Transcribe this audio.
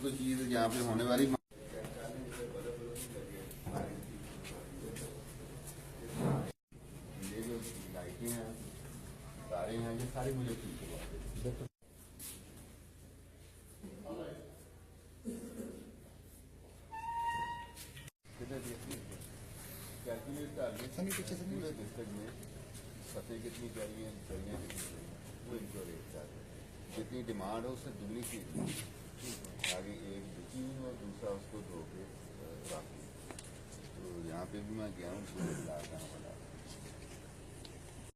कोई चीज यहाँ पे होने वाली ये जो लाइटें हैं तारे हैं ये सारी मुझे ठीक है। कैलकुलेट कर लें पूरे डिस्ट्रिक्ट में सतह कितनी चाहिए चलिए वो इनको रेट कर जितनी डिमांड हो उससे दुगनी चीज आगे एक बिकी हुई और दूसरा उसको धो के रख। तो यहाँ पे भी मैं गया हूँ